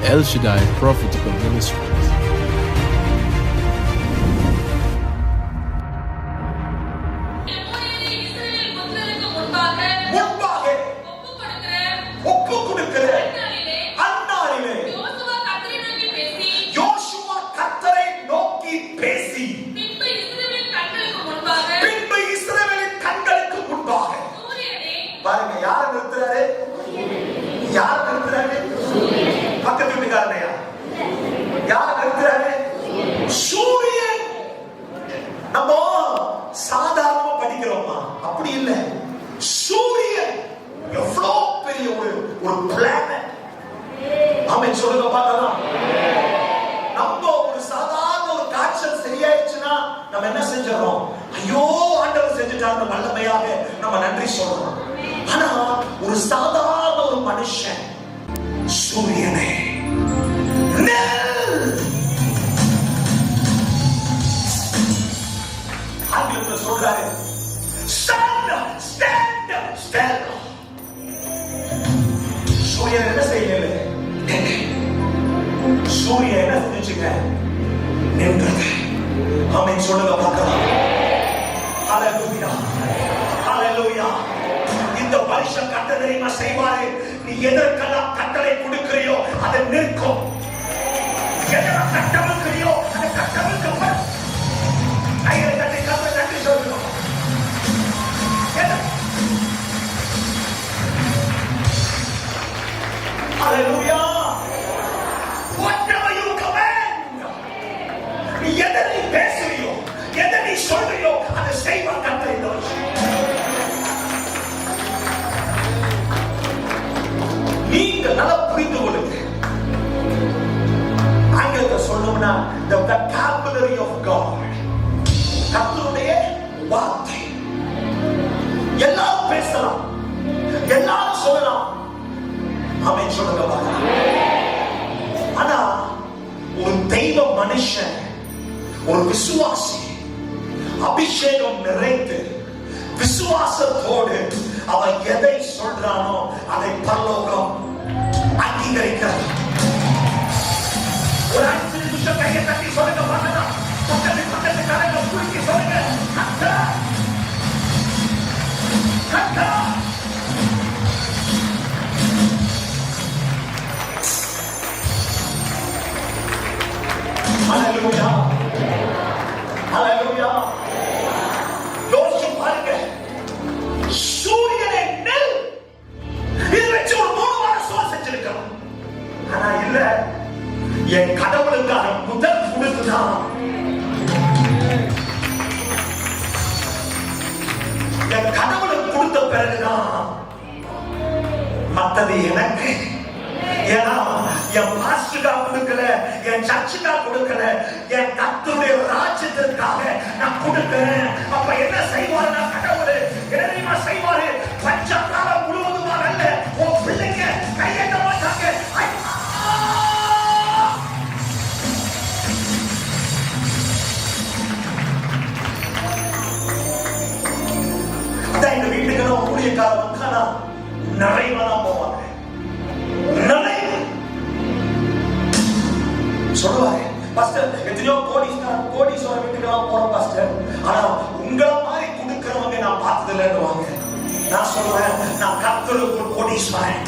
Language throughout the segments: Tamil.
El Shaddai Prophetical Ministries. பாருங்க, யார் நிறுத்துறாரு? யார் நிறுத்துறாரு? பக்கத்து வீட்டுக்காரனையா? யார் நிறுத்துறாரு? சூரியன். நம்ம சாதாரணமா படிக்கிறோமா? அப்படி இல்ல. சூரியன் எவ்வளவு பெரிய ஒரு பிளானட். ஆமென் சொல்லுங்க பார்க்கலாம். நம்ம ஒரு சாதாரண ஒரு காய்ச்சல் சரியாயிடுச்சுன்னா நம்ம என்ன செஞ்சோம்? ஐயோ ஆண்டவர் செஞ்சுட்டாங்க வல்லமையாக நம்ம நன்றி சொல்றோம். ஆனா ஒரு சாதாரண ஒரு மனுஷன் சூரியனே ஆங்கிலத்தில் சொல்றாரு, சூரியன் என்ன செய்யல? சூரியன் என்ன செஞ்சுங்க? நின்றது. ஆமென் சொல்லுங்க பார்க்கலாம். ஹalleluya, ஹalleluya. இந்த வருஷம் கர்த்தர் தெரியுமா செய்வாரு? நீ எதற்கெல்லாம் கட்டளை கொடுக்கிறியோ அதை நிற்கும். எதெல்லாம் கட்டவிழ்க்கிறியோ அதை கட்டவிழ்க்கப்படும். கையை தட்டி கர்த்தர் நன்றி சொல்லணும். ஹalleluya. whatever you command, நீ எதை பேசுறியோ எதை நீ சொல்றியோ அதை செய்வார் கர்த்தர் இந்த வருஷம். நீங்க நல்லா புரிந்து கொள்ளுங்க. ஆங்கிலத்தில் சொல்லணும்னா the vocabulary of God, கர்த்தருடைய வார்த்தை. எல்லாரும் பேசலாம், எல்லாரும் சொல்லலாம். ஆமென் சொல்லுங்க பார்க்கலாம். ஆனா ஒரு தெய்வ மனுஷன், ஒரு விசுவாசி அபிஷேகம் நிறைந்து விசுவாசத்தோடு அவன் எதை சொல்றானோ அதை பரலோகம் அங்கீகரிக்கிறது. ஒரு 5 நிமிஷம் கையை தட்டி சொல்லுங்க பார்க்கலாம். பக்கத்து கரங்க குலுக்கி சொல்லுங்க, கர்த்தர் கர்த்தர். ஹalleluya, ஹalleluya. யோசிச்சு பாருங்க, சூரியனை நெல் இதை வச்சு ஒரு 3 வாரம் சோறு செஞ்சிருக்கலாம். ஆனா இல்ல, என் கடவுளுக்காக முதல் கொடுத்துதான். என் கடவுளுக்கு கொடுத்த பிறகுதான் மத்தது எனக்கு. ஏன்னா என் பாஸ்டருக்கா கொடுக்கல, என் சர்ச்சுக்கா கொடுக்கல, என் கர்த்தருடைய ராஜ்யத்திற்காக நான் கொடுக்கிறேன். அப்ப என்ன செய்வாரு? நான் கடவுள் என்ன செய்வாரு? பஞ்சகாலம் முழுவதுமாக அல்ல, உன் பிள்ளைங்க கையெட்ட மாட்டாங்க. அதான் எங்க வீட்டுக்கு ஊழியக்காரன் வந்தானா நிறைவா போவாங்க. சொல்லுவாரு, பாஸ்டர் எத்தனையோ கோடீஸ்வரர் வீட்டுக்கெல்லாம் போறோம் பாஸ்டர், ஆனா உங்களை மாதிரி கொடுக்கிறவங்க நான் பார்த்ததில்லைன்னு. நான் சொல்லுவேன், நான் கர்த்தருக்கு ஒரு கோடீஸ்வரன்.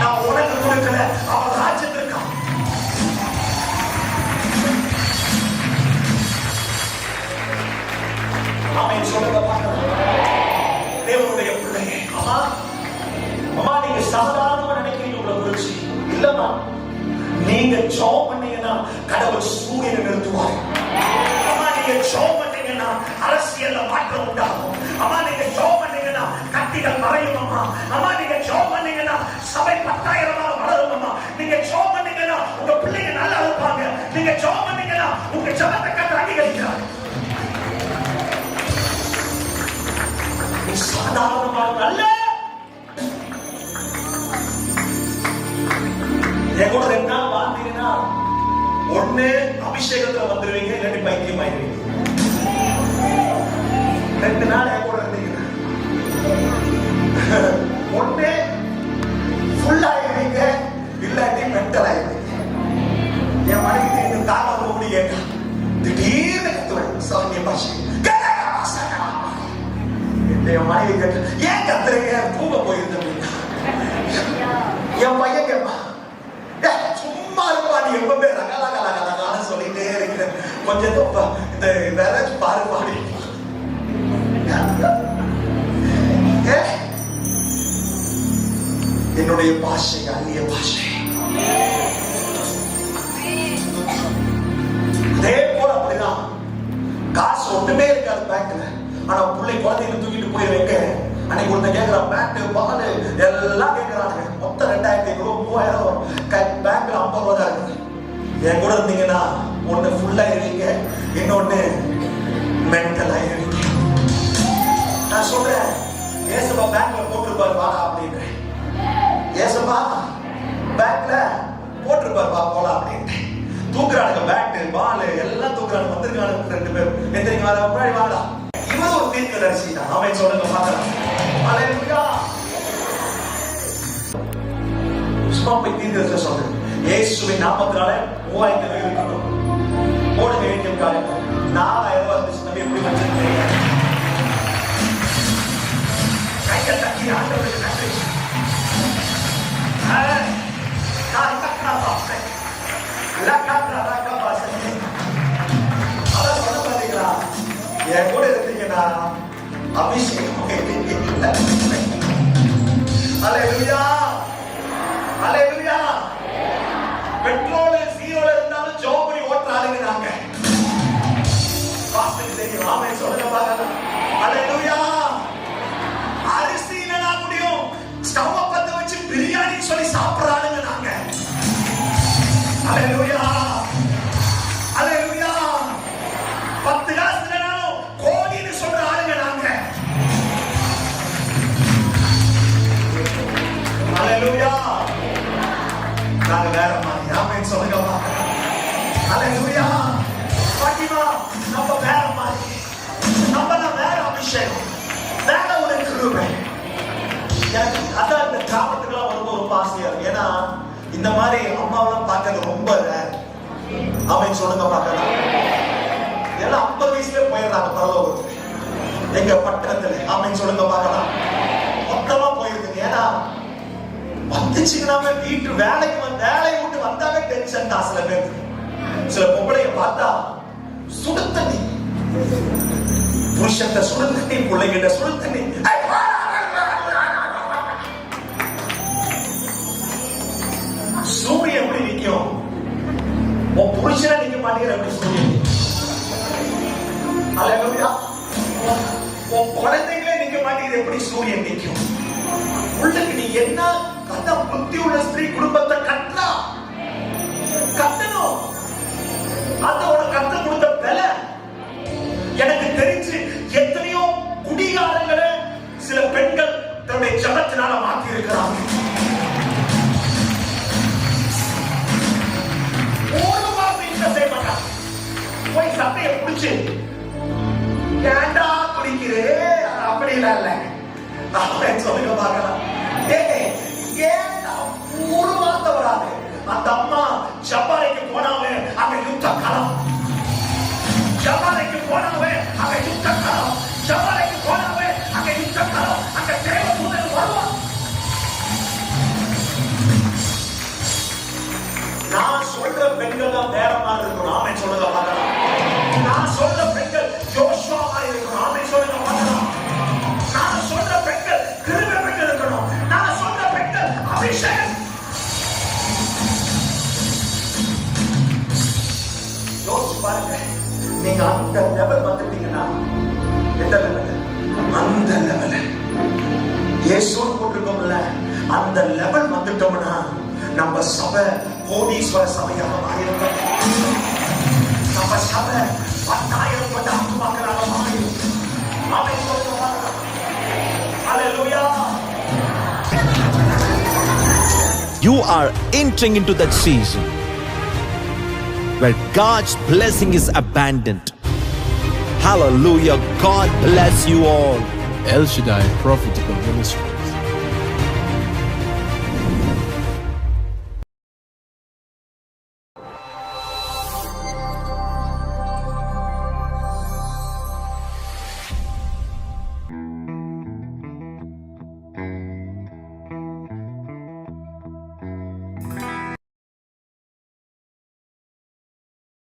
நான் உனக்கு கொடுக்கல, அவன் ராஜ்யத்திற்கு. ஆமென் சொல்லுங்க பார்க்கலாம். தேவனுடைய பிள்ளையே, அம்மா அம்மா நீங்க சாதாரணமா நினைக்கிறீங்க உங்களை குறிச்சு இல்லம்மா. நீங்க ஜெபம் பண்ணீங்கன்னா கடவுள் சூரியனை நிறுத்துவார். அம்மா நீங்க ஜெபம் பண்ணீங்கன்னா அரசியல்ல மாற்றம் உண்டாகும். அம்மா நீங்க ஜெபம் பண்ணீங்கன்னா கட்டிகள் மறையும். அம்மா நீங்க ஜெபம் பண்ணீங்கன்னா சபை 10,000 வளரும். அம்மா நீங்க ஜெபம் பண்ணீங்கன்னா உங்க பிள்ளைங்க நல்லா இருப்பாங்க. நீங்க ஜெபம் பண்ணீங்கன்னா உங்க ஜெபத்தை கர்த்தர் அங்கீகரிக்கிறார். சாதாரணமாக அல்ல. என் கூட 2 நாள் வாழ்ந்தீங்கன்னா ஒண்ணு அபிஷேகத்துல வந்துருவீங்க, இல்லாட்டி பைத்தியம் ஆயிடுவீங்க. 2 நாள் என் கூட இருந்தீங்கன்னா ஒண்ணு ஃபுல் ஆயிடுவீங்க, இல்லாட்டி மென்டல் ஆயிடுவீங்க. பாஷை. என் மனைவி கேட்டு ஏன் கத்துறீங்க தூங்க போயிருந்தேன். என் பையன் கேட்பா சும்மா இருப்பா நீ எப்பவுமே ரகலகலகலகான்னு சொல்லிட்டே இருக்கிற கொஞ்சம் இந்த வேலைச்சு பாரு பாடி. என்னுடைய பாஷை அந்நிய பாஷை. அதே போல அப்படிதான் காசு ஒண்ணுமே இருக்காது பேங்க்ல. ஆனா பிள்ளை குழந்தைங்க தூக்கிட்டு போய் வைக்க அன்னைக்கு ஒருத்தன் கேட்கிறான் பேண்ட் பால் எல்லாம் கேட்கிறாங்க. மொத்தம் 2500 3000 பேங்க்ல 50 ரூபா தான் இருக்கு. என் கூட இருந்தீங்கன்னா ஒண்ணு ஃபுல்லா இருவீங்க, இன்னொன்னு மென்டலா இருவீங்க. நான் சொல்றேன் ஏசப்பா பேங்க்ல போட்டிருப்பாரு வாடா அப்படின்றேன். ஏசப்பா பேங்க்ல போட்டிருப்பாரு வா போலாம் அப்படின்ட்டு தூக்குறானுங்க. பேட் பால் எல்லாம் தூக்குறானுங்க. வந்திருக்கானுங்க 2 பேர். எந்திரிங்க வர முன்னாடி வாடா. இவன் ஒரு தீர்க்கதரிசி தான். அவன் சொல்லுங்க பார்க்கலாம். ஹல்லேலூயா. சும்மா போய் தீர்க்கதரிசி சொல்றேன். இயேசுவின் நாமத்தினால 3000 இருக்கணும். போடுங்க ஏடிஎம் கார்டு. 4000 ரூபாய் இருந்துச்சு. நம்ம எப்படி வச்சிருக்கீங்க? கையை தட்டி ஆண்டவருக்கு நன்றி. நான் கட்டா பார்த்தேன். அதான் சொல்ல பாத்தீங்களா, என் கூட இருந்தீங்கன்னா அபிஷேகம். ஹல்லேலூயா ஹல்லேலூயா. பெட்ரோல் ஜீரோல இருந்தாலும் ஜாப் பண்ணி ஓட்டுற ஆளுங்க நாங்க. பாஸ்டர் தெரியும். ஆமென் சொல்லுங்க பார்க்கலாம். ஹல்லேலூயா. அரிசி இல்லனா முடியும் ஸ்டவ் பத்த வச்சு பிரியாணி சொல்லி சாப்பிடுற ஆளுங்க நாங்க. ஹல்லேலூயா ஹல்லேலூயா. 10 காசு இல்லனாலும் கோடின்னு சொல்ற ஆளுங்க நாங்க. ஹல்லேலூயா. நாங்க வேற மாதிரி. ஆமென் சொல்லுங்க பார்க்கலாம். ஹல்லேலூயா. பாத்திமா நம்ம வேற மாதிரி. நம்ம வேற அபிஷேகம், வேற ஒரு கிருபை. எனக்கு அதான் இந்த கிராமத்துக்குலாம் வரும்போது ரொம்ப ஆசையா இருக்கு. ஏன்னா இந்த மாதிரி அம்மாவெல்லாம் பார்க்கறது ரொம்ப ரேர். ஆமென் சொல்லுங்க பார்க்கலாம். எல்லாம் 50 வயசுல போயிடுறாங்க பரலோகத்துக்கு. எங்க பட்டணத்துல ஆமென் சொல்லுங்க பார்க்கலாம். மொத்தமா போயிருக்குங்க. ஏன்னா வந்துச்சுனாவே வீட்டு வேலையை விட்டு வந்தாவே டென்ஷன் தான் சில பேருக்கு. சில பொம்பளைய பார்த்தா சுடு தண்ணி, புருஷன் சுடு தண்ணி, பிள்ளைகிட்ட சுடு தண்ணி. சூரியன் எப்படி நிக்கும்? உன் புருஷனை நிக்க மாட்டேங்கிற எப்படி சூரியன்? ஹல்லேலூயா. உன் குழந்தைகளே நிக்க மாட்டேங்கிற எப்படி சூரியன் நிக்கும்? உள்ளுக்கு நீ என்ன கத்த புத்தி உள்ள ஸ்திரீ குடும்பத்தை கட்டணும். அதோட கத்த கொடுத்த பல எனக்கு தெரிஞ்சு எத்தனையோ குடிகாரங்களை சில பெண்கள் தன்னுடைய ஜபத்தினால மாற்றி இருக்கிறாங்க. போய் சட்டையை பிடிச்சு ஏண்டா குடிக்கிறே அப்படி இல்ல சொல்லுங்க பார்க்கலாம். ஏண்டா ஒரு வார்த்தை வராது. அந்த அம்மா ஜப்பானைக்கு போனாவே அங்க யுத்த களம். ஜப்பானைக்கு போனாவே அங்க யுத்த களம். ஜப்பானைக்கு போனாவே அங்க யுத்த களம். அங்க தேவ தூதன் வருவான். நான் சொல்ற பெண்கள் தான் வேற மாதிரி இருக்கணும். ஆமென் சொல்லுங்க பார்க்கலாம். நான் சொல்ற பெண்கள் யோசுவா மாதிரி இருக்கணும். ஆமென் சொல்லுங்க பார்க்கலாம். நான் சொல்ற பெண்கள் கிருபை பெண்கள் இருக்கணும். நான் சொல்ற பெண்கள் அபிஷேகம். யோசிச்சு பாருங்க. நீங்க அந்த லெவல் வந்துட்டீங்கன்னா, எந்த லெவல்? அந்த லெவல் இயேசுன்னு போட்டிருக்கோம்ல, அந்த லெவல் வந்துட்டோம்னா நம்ம சபை கோடீஸ்வர சபையாக மாறியிருக்கோம். நம்ம சபை 10,000 கொண்ட ஆத்துமாக்களாக மாறியும். ஆமென் சொல்லுங்க பார்க்கலாம். ஹல்லேலூயா. You are entering into that season where God's blessing is abundant. Hallelujah. God bless you all. El Shaddai Prophetical Ministry.